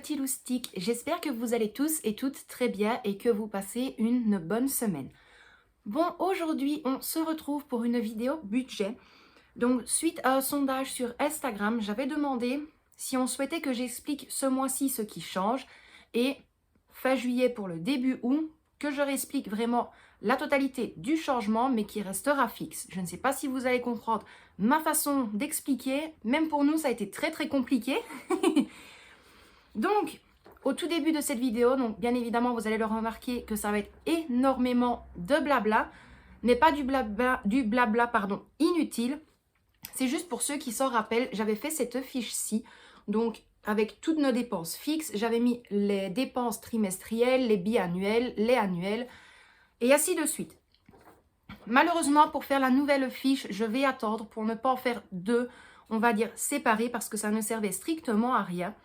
petits loustiques, j'espère que vous allez tous et toutes très bien et que vous passez une bonne semaine. Bon, aujourd'hui on se retrouve pour une vidéo budget. Donc suite à un sondage sur Instagram, j'avais demandé si on souhaitait que j'explique ce mois-ci ce qui change et fin juillet pour le début août, que je réexplique vraiment la totalité du changement mais qui restera fixe. Je ne sais pas si vous allez comprendre ma façon d'expliquer, même pour nous ça a été très compliqué. Donc, au tout début de cette vidéo, donc bien évidemment, vous allez le remarquer que ça va être énormément de blabla, mais pas du blabla pardon, inutile. C'est juste pour ceux qui s'en rappellent, j'avais fait cette fiche-ci, donc avec toutes nos dépenses fixes, j'avais mis les dépenses trimestrielles, les biannuelles, les annuelles, et ainsi de suite. Malheureusement, pour faire la nouvelle fiche, je vais attendre pour ne pas en faire deux, on va dire séparées, parce que ça ne servait strictement à rien.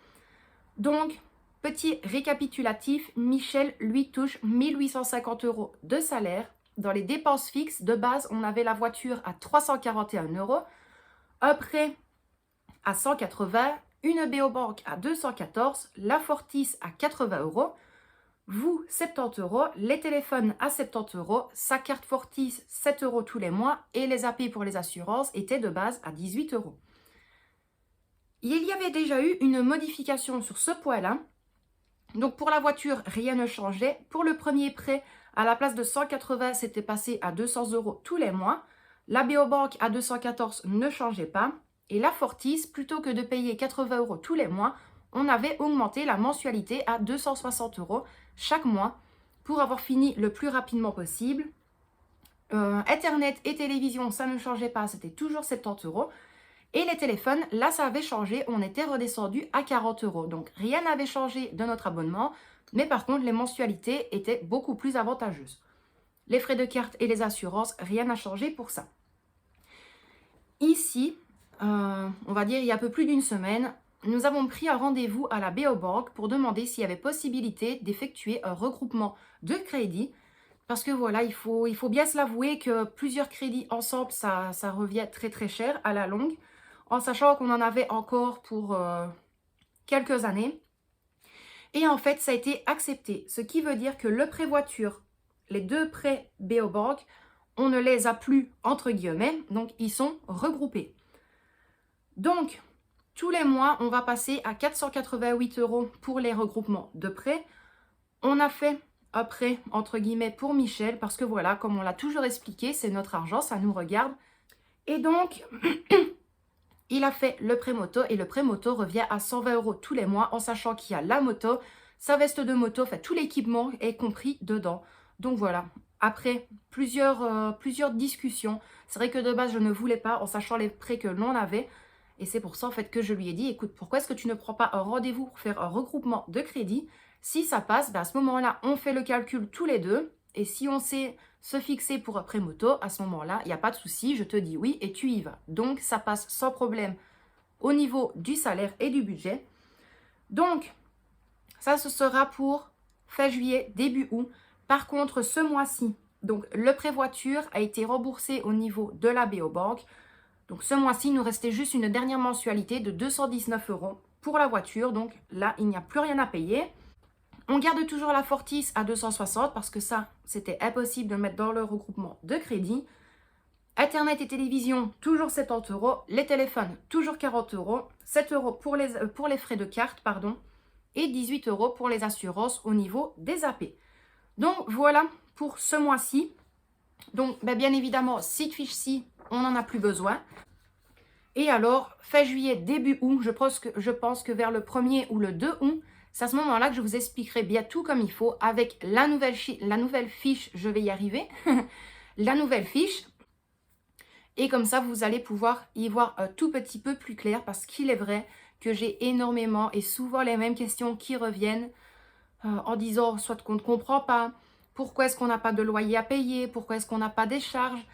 Donc, petit récapitulatif, Michel lui touche 1850 € de salaire. Dans les dépenses fixes, de base, on avait la voiture à 341 €, un prêt à 180, une BO Bank à 214, la Fortis à 80 €, vous 70 €, les téléphones à 70 €, sa carte Fortis 7 € tous les mois et les AP pour les assurances étaient de base à 18 €. Il y avait déjà eu une modification sur ce point-là. Donc pour la voiture, rien ne changeait. Pour le premier prêt, à la place de 180, c'était passé à 200 € tous les mois. La BO Bank à 214 ne changeait pas. Et la Fortis, plutôt que de payer 80 € tous les mois, on avait augmenté la mensualité à 260 € chaque mois pour avoir fini le plus rapidement possible. Internet et télévision, ça ne changeait pas, c'était toujours 70 €. Et les téléphones, là ça avait changé, on était redescendu à 40 €. Donc rien n'avait changé de notre abonnement, mais par contre les mensualités étaient beaucoup plus avantageuses. Les frais de carte et les assurances, rien n'a changé pour ça. Ici, on va dire il y a un peu plus d'une semaine, nous avons pris un rendez-vous à la BO Bank pour demander s'il y avait possibilité d'effectuer un regroupement de crédits. Parce que voilà, il faut bien se l'avouer que plusieurs crédits ensemble, ça revient très cher à la longue. En sachant qu'on en avait encore pour quelques années. Et en fait, ça a été accepté. Ce qui veut dire que le prêt voiture, les deux prêts BO Bank, on ne les a plus entre guillemets, donc ils sont regroupés. Donc, tous les mois, on va passer à 488 € pour les regroupements de prêts. On a fait un prêt entre guillemets pour Michel, parce que voilà, comme on l'a toujours expliqué, c'est notre argent, ça nous regarde. Et donc... il a fait le prêt moto et le prêt moto revient à 120 € tous les mois en sachant qu'il y a la moto, sa veste de moto, enfin tout l'équipement est compris dedans. Donc voilà, après plusieurs discussions, c'est vrai que de base je ne voulais pas en sachant les prêts que l'on avait. Et c'est pour ça en fait que je lui ai dit, écoute, pourquoi est-ce que tu ne prends pas un rendez-vous pour faire un regroupement de crédit? Si ça passe, ben à ce moment-là, on fait le calcul tous les deux. Et si on sait se fixer pour un prêt moto, à ce moment-là, il n'y a pas de souci, je te dis oui et tu y vas. Donc, ça passe sans problème au niveau du salaire et du budget. Donc, ça, ce sera pour fin juillet, début août. Par contre, ce mois-ci, donc le prêt voiture a été remboursé au niveau de la BO Bank. Donc, ce mois-ci, il nous restait juste une dernière mensualité de 219 € pour la voiture. Donc, là, il n'y a plus rien à payer. On garde toujours la Fortis à 260 parce que ça, c'était impossible de le mettre dans le regroupement de crédit. Internet et télévision, toujours 70 €. Les téléphones, toujours 40 €. 7 € pour les frais de carte, pardon. Et 18 € pour les assurances au niveau des AP. Donc, voilà pour ce mois-ci. Donc, bien évidemment, cette fiche-ci, on n'en a plus besoin. Et alors, fin juillet, début août, je pense que vers le 1er ou le 2 août, c'est à ce moment-là que je vous expliquerai bien tout comme il faut avec la nouvelle fiche, je vais y arriver, la nouvelle fiche. Et comme ça, vous allez pouvoir y voir un tout petit peu plus clair parce qu'il est vrai que j'ai énormément et souvent les mêmes questions qui reviennent en disant soit qu'on ne comprend pas, pourquoi est-ce qu'on n'a pas de loyer à payer, pourquoi est-ce qu'on n'a pas des charges.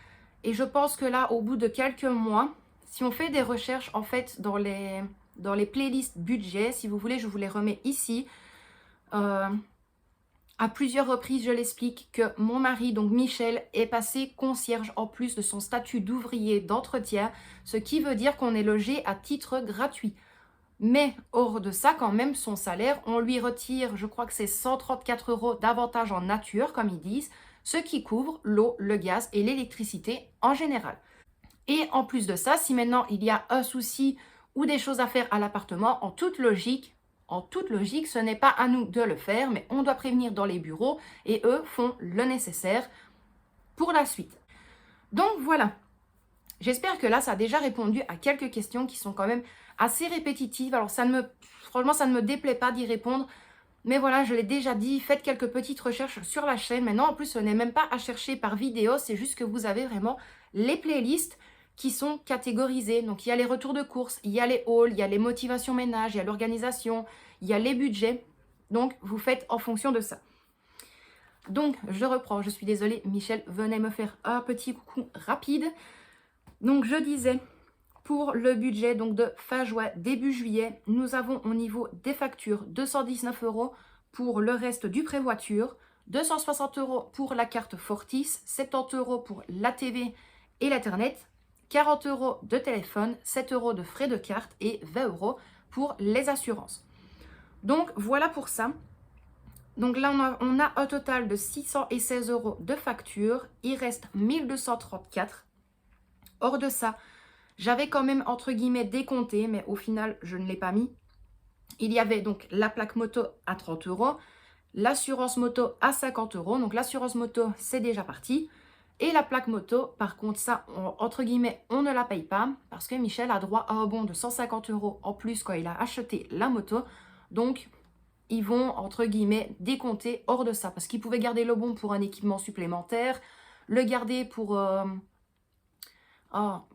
Et je pense que là, au bout de quelques mois, si on fait des recherches en fait dans les playlists budget, si vous voulez, je vous les remets ici. À plusieurs reprises, je l'explique que mon mari, donc Michel, est passé concierge en plus de son statut d'ouvrier d'entretien, ce qui veut dire qu'on est logé à titre gratuit. Mais hors de ça, quand même, son salaire, on lui retire, je crois que c'est 134 € d'avantages en nature, comme ils disent, ce qui couvre l'eau, le gaz et l'électricité en général. Et en plus de ça, si maintenant il y a un souci ou des choses à faire à l'appartement, en toute logique, ce n'est pas à nous de le faire, mais on doit prévenir dans les bureaux et eux font le nécessaire pour la suite. Donc voilà, j'espère que là, ça a déjà répondu à quelques questions qui sont quand même assez répétitives. Alors franchement, ça ne me déplaît pas d'y répondre. Mais voilà, je l'ai déjà dit, faites quelques petites recherches sur la chaîne. Maintenant, en plus, ce n'est même pas à chercher par vidéo, c'est juste que vous avez vraiment les playlists qui sont catégorisées. Donc, il y a les retours de course, il y a les hauls, il y a les motivations ménage, il y a l'organisation, il y a les budgets. Donc, vous faites en fonction de ça. Donc, je reprends. Je suis désolée, Michel venait me faire un petit coucou rapide. Donc, je disais, pour le budget donc de fin juin, début juillet, nous avons au niveau des factures 219 € pour le reste du pré-voiture, 260 € pour la carte Fortis, 70 € pour la TV et l'Internet, 40 € de téléphone, 7 € de frais de carte et 20 € pour les assurances. Donc, voilà pour ça. Donc là, on a un total de 616 € de facture. Il reste 1234. Hors de ça, j'avais quand même, entre guillemets, décompté, mais au final, je ne l'ai pas mis. Il y avait donc la plaque moto à 30 €, l'assurance moto à 50 €. Donc l'assurance moto, c'est déjà parti. Et la plaque moto, par contre, ça, entre guillemets, on ne la paye pas parce que Michel a droit à un bon de 150 € en plus quand il a acheté la moto. Donc, ils vont, entre guillemets, décompter hors de ça parce qu'ils pouvaient garder le bon pour un équipement supplémentaire, le garder pour un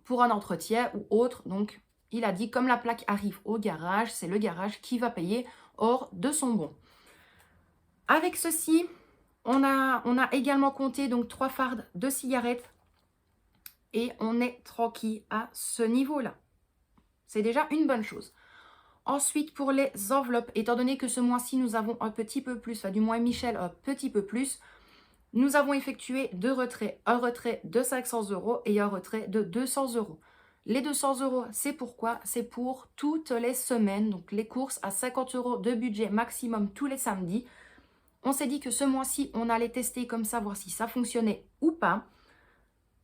entretien ou autre. Donc, il a dit, comme la plaque arrive au garage, c'est le garage qui va payer hors de son bon. Avec ceci, on a également compté donc 3 fardes de cigarettes et on est tranquille à ce niveau-là. C'est déjà une bonne chose. Ensuite, pour les enveloppes, étant donné que ce mois-ci, nous avons un petit peu plus, enfin du moins Michel, un petit peu plus, nous avons effectué 2 retraits. Un retrait de 500 € et un retrait de 200 €. Les 200 €, c'est pourquoi? C'est pour toutes les semaines, donc les courses à 50 € de budget maximum tous les samedis. On s'est dit que ce mois-ci, on allait tester comme ça, voir si ça fonctionnait ou pas.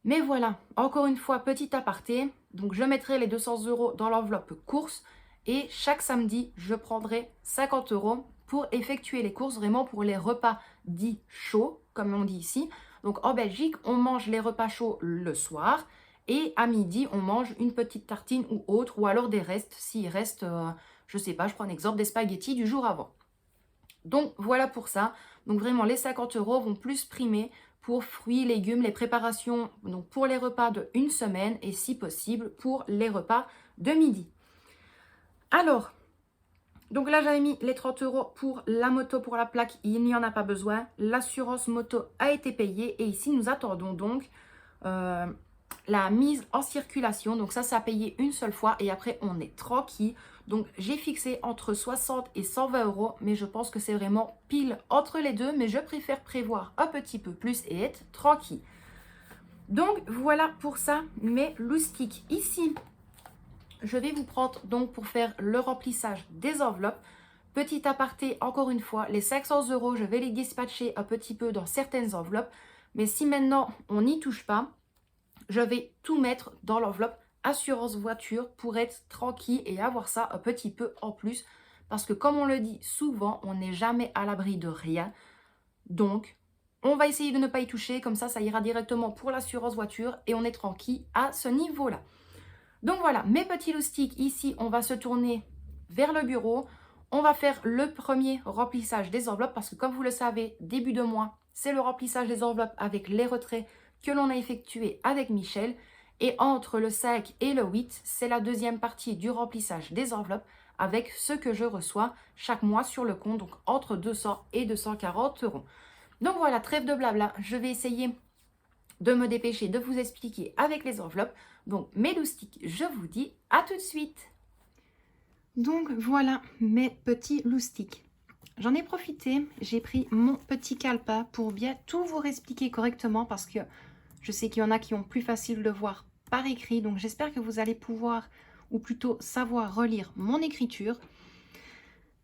Mais voilà, encore une fois, petit aparté. Donc, je mettrai les 200 € dans l'enveloppe courses. Et chaque samedi, je prendrai 50 € pour effectuer les courses, vraiment pour les repas dits chauds, comme on dit ici. Donc, en Belgique, on mange les repas chauds le soir. Et à midi, on mange une petite tartine ou autre, ou alors des restes, s'il reste, je sais pas, je prends un exemple, des spaghettis du jour avant. Donc, voilà pour ça. Donc, vraiment, les 50 € vont plus primer pour fruits, légumes, les préparations, donc pour les repas de une semaine et si possible pour les repas de midi. Alors, donc là, j'avais mis les 30 € pour la moto, pour la plaque, il n'y en a pas besoin. L'assurance moto a été payée et ici, nous attendons donc la mise en circulation. Donc ça a payé une seule fois et après, on est tranquille. Donc, j'ai fixé entre 60 et 120 €, mais je pense que c'est vraiment pile entre les deux. Mais je préfère prévoir un petit peu plus et être tranquille. Donc, voilà pour ça, mes loustiques. Ici, je vais vous prendre donc pour faire le remplissage des enveloppes. Petit aparté, encore une fois, les 500 €, je vais les dispatcher un petit peu dans certaines enveloppes. Mais si maintenant, on n'y touche pas, je vais tout mettre dans l'enveloppe assurance voiture pour être tranquille et avoir ça un petit peu en plus. Parce que comme on le dit souvent, on n'est jamais à l'abri de rien. Donc, on va essayer de ne pas y toucher. Comme ça ira directement pour l'assurance voiture et on est tranquille à ce niveau-là. Donc voilà, mes petits loustiques, ici, on va se tourner vers le bureau. On va faire le premier remplissage des enveloppes parce que comme vous le savez, début de mois, c'est le remplissage des enveloppes avec les retraits que l'on a effectué avec Michel. Et entre le 5 et le 8, c'est la deuxième partie du remplissage des enveloppes avec ce que je reçois chaque mois sur le compte, donc entre 200 et 240 €. Donc voilà, trêve de blabla, je vais essayer de me dépêcher de vous expliquer avec les enveloppes. Donc mes loustiques, je vous dis à tout de suite. Donc voilà mes petits loustiques. J'en ai profité, j'ai pris mon petit calepin pour bien tout vous expliquer correctement parce que je sais qu'il y en a qui ont plus facile de voir par écrit. Donc j'espère que vous allez pouvoir ou plutôt savoir relire mon écriture.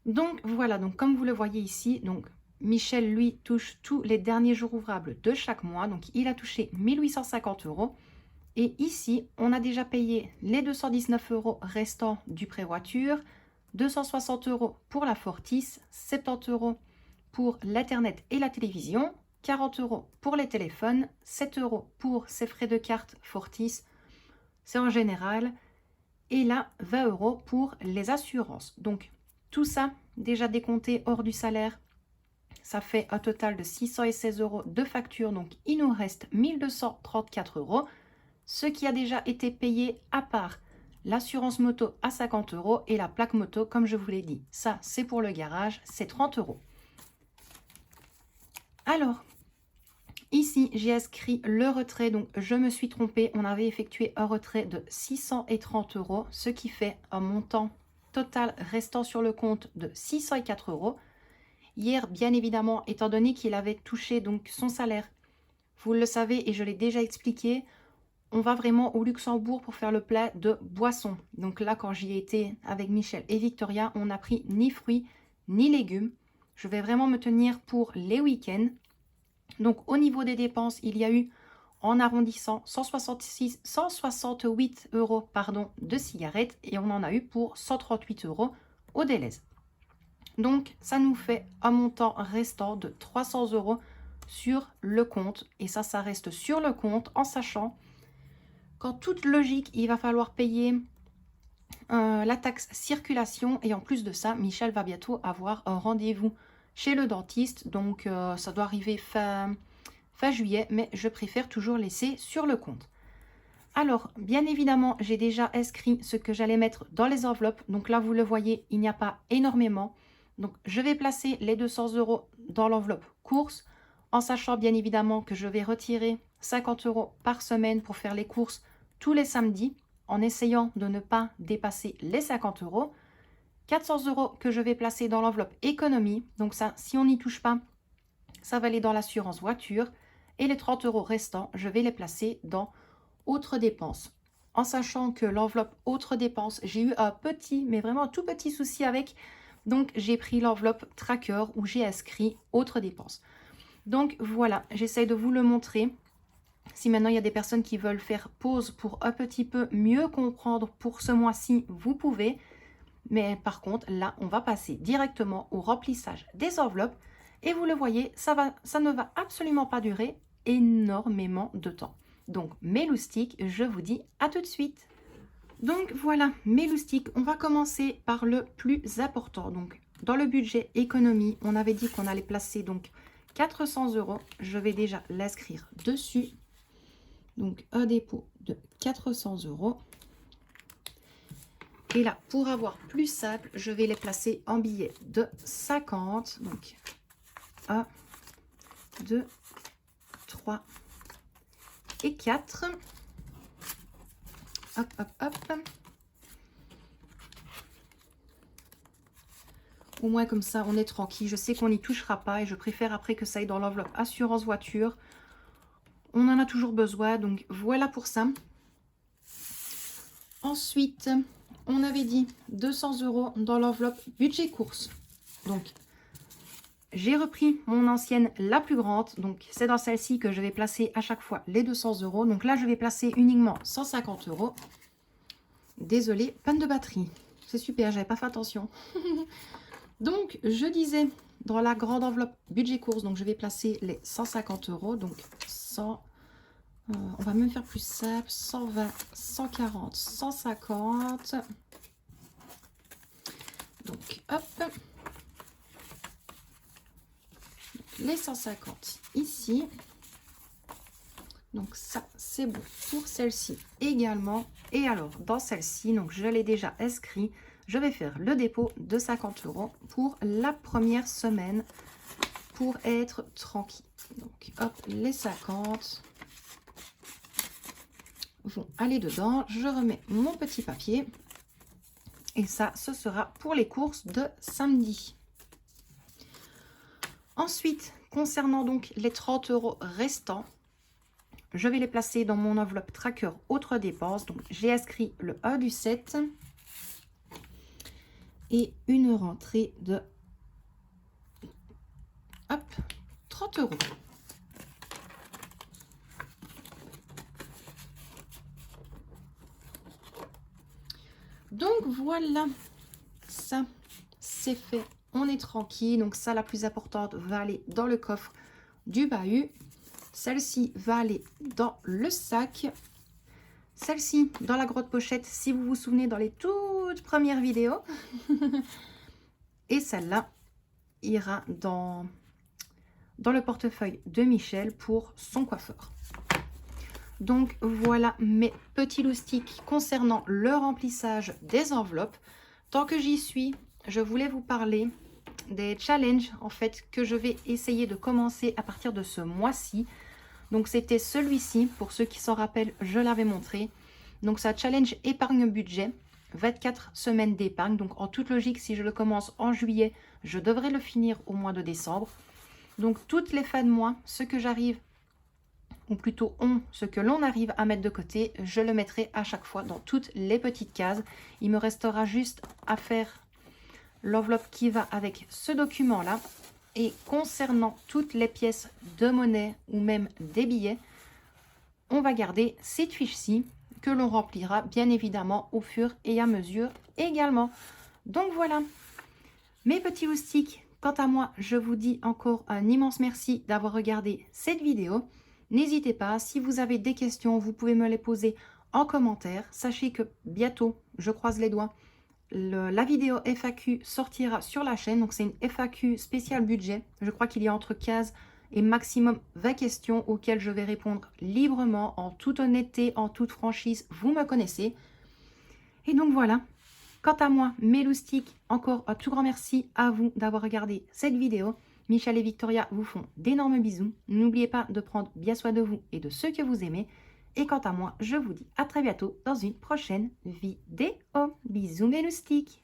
Donc voilà, donc comme vous le voyez ici, donc Michel, lui, touche tous les derniers jours ouvrables de chaque mois. Donc il a touché 1850 €. Et ici, on a déjà payé les 219 € restants du prêt voiture, 260 € pour la Fortis, 70 € pour l'Internet et la télévision, 40 € pour les téléphones, 7 € pour ses frais de carte Fortis, c'est en général, et là, 20 € pour les assurances. Donc, tout ça, déjà décompté hors du salaire, ça fait un total de 616 € de facture. Donc, il nous reste 1234 €, ce qui a déjà été payé à part l'assurance moto à 50 € et la plaque moto, comme je vous l'ai dit. Ça, c'est pour le garage, c'est 30 €. Alors, ici, j'ai inscrit le retrait, donc je me suis trompée. On avait effectué un retrait de 630 €, ce qui fait un montant total restant sur le compte de 604 €. Hier, bien évidemment, étant donné qu'il avait touché donc son salaire, vous le savez et je l'ai déjà expliqué, on va vraiment au Luxembourg pour faire le plat de boisson. Donc là, quand j'y ai été avec Michel et Victoria, on n'a pris ni fruits ni légumes. Je vais vraiment me tenir pour les week-ends. Donc au niveau des dépenses, il y a eu, en arrondissant, 168 € de cigarettes et on en a eu pour 138 € au Delhaize. Donc ça nous fait un montant restant de 300 € sur le compte. Et ça reste sur le compte en sachant qu'en toute logique, il va falloir payer la taxe circulation. Et en plus de ça, Michel va bientôt avoir un rendez-vous chez le dentiste. Donc ça doit arriver fin juillet, mais je préfère toujours laisser sur le compte. Alors, bien évidemment, j'ai déjà inscrit ce que j'allais mettre dans les enveloppes. Donc là, vous le voyez, il n'y a pas énormément. Donc, je vais placer les 200 € dans l'enveloppe courses, en sachant bien évidemment que je vais retirer 50 € par semaine pour faire les courses tous les samedis, en essayant de ne pas dépasser les 50 €. 400 € que je vais placer dans l'enveloppe économie. Donc ça, si on n'y touche pas, ça va aller dans l'assurance voiture. Et les 30 € restants, je vais les placer dans autres dépenses. En sachant que l'enveloppe autres dépenses, j'ai eu un petit, mais vraiment un tout petit souci avec. Donc, j'ai pris l'enveloppe tracker où j'ai inscrit autres dépenses. Donc, voilà, j'essaie de vous le montrer. Si maintenant, il y a des personnes qui veulent faire pause pour un petit peu mieux comprendre pour ce mois-ci, vous pouvez. Mais par contre, là, on va passer directement au remplissage des enveloppes. Et vous le voyez, ça ne va absolument pas durer énormément de temps. Donc, mes loustiques, je vous dis à tout de suite. Donc voilà, mes loustiques, on va commencer par le plus important. Donc, dans le budget économie, on avait dit qu'on allait placer donc 400 €. Je vais déjà l'inscrire dessus. Donc, un dépôt de 400 €. Et là, pour avoir plus simple, je vais les placer en billets de 50. Donc, 1, 2, 3 et 4. Hop, hop, hop. Au moins comme ça, on est tranquille. Je sais qu'on n'y touchera pas et je préfère après que ça aille dans l'enveloppe assurance voiture. On en a toujours besoin, donc voilà pour ça. Ensuite, on avait dit 200 € dans l'enveloppe budget course. Donc, j'ai repris mon ancienne la plus grande. Donc, c'est dans celle-ci que je vais placer à chaque fois les 200 €. Donc là, je vais placer uniquement 150 €. Désolée, panne de batterie. C'est super, j'avais pas fait attention. Donc, je disais dans la grande enveloppe budget course, donc je vais placer les 150 €. Donc, 100, on va même faire plus simple, 120, 140, 150. Donc, hop. Les 150 ici. Donc ça, c'est bon pour celle-ci également. Et alors, dans celle-ci, donc je l'ai déjà inscrit, je vais faire le dépôt de 50 € pour la première semaine pour être tranquille. Donc, hop, les 50 vont aller dedans. Je remets mon petit papier. Et ça, ce sera pour les courses de samedi. Ensuite, concernant donc les 30 € restants, je vais les placer dans mon enveloppe tracker autres dépenses. Donc, j'ai inscrit le A du 7 et une rentrée de hop, 30 €. Donc voilà, ça c'est fait, on est tranquille. Donc ça, la plus importante va aller dans le coffre du bahut, celle-ci va aller dans le sac, celle-ci dans la grotte pochette si vous vous souvenez dans les toutes premières vidéos et celle-là ira dans le portefeuille de Michel pour son coiffeur. Donc voilà mes petits loustiques concernant le remplissage des enveloppes. Tant que j'y suis, je voulais vous parler des challenges en fait que je vais essayer de commencer à partir de ce mois-ci. Donc c'était celui-ci, pour ceux qui s'en rappellent, je l'avais montré. Donc ça challenge épargne budget, 24 semaines d'épargne. Donc en toute logique, si je le commence en juillet, je devrais le finir au mois de décembre. Donc toutes les fins de mois, ce que j'arrive, ou plutôt ce que l'on arrive à mettre de côté, je le mettrai à chaque fois dans toutes les petites cases. Il me restera juste à faire l'enveloppe qui va avec ce document-là. Et concernant toutes les pièces de monnaie ou même des billets, on va garder cette fiche-ci que l'on remplira bien évidemment au fur et à mesure également. Donc voilà, mes petits loustiques. Quant à moi, je vous dis encore un immense merci d'avoir regardé cette vidéo. N'hésitez pas, si vous avez des questions, vous pouvez me les poser en commentaire. Sachez que bientôt, je croise les doigts, la vidéo FAQ sortira sur la chaîne. Donc c'est une FAQ spéciale budget. Je crois qu'il y a entre 15 et maximum 20 questions auxquelles je vais répondre librement, en toute honnêteté, en toute franchise. Vous me connaissez. Et donc voilà. Quant à moi, mes loustiques, encore un tout grand merci à vous d'avoir regardé cette vidéo. Michel et Victoria vous font d'énormes bisous. N'oubliez pas de prendre bien soin de vous et de ceux que vous aimez. Et quant à moi, je vous dis à très bientôt dans une prochaine vidéo. Bisous mes loustiques.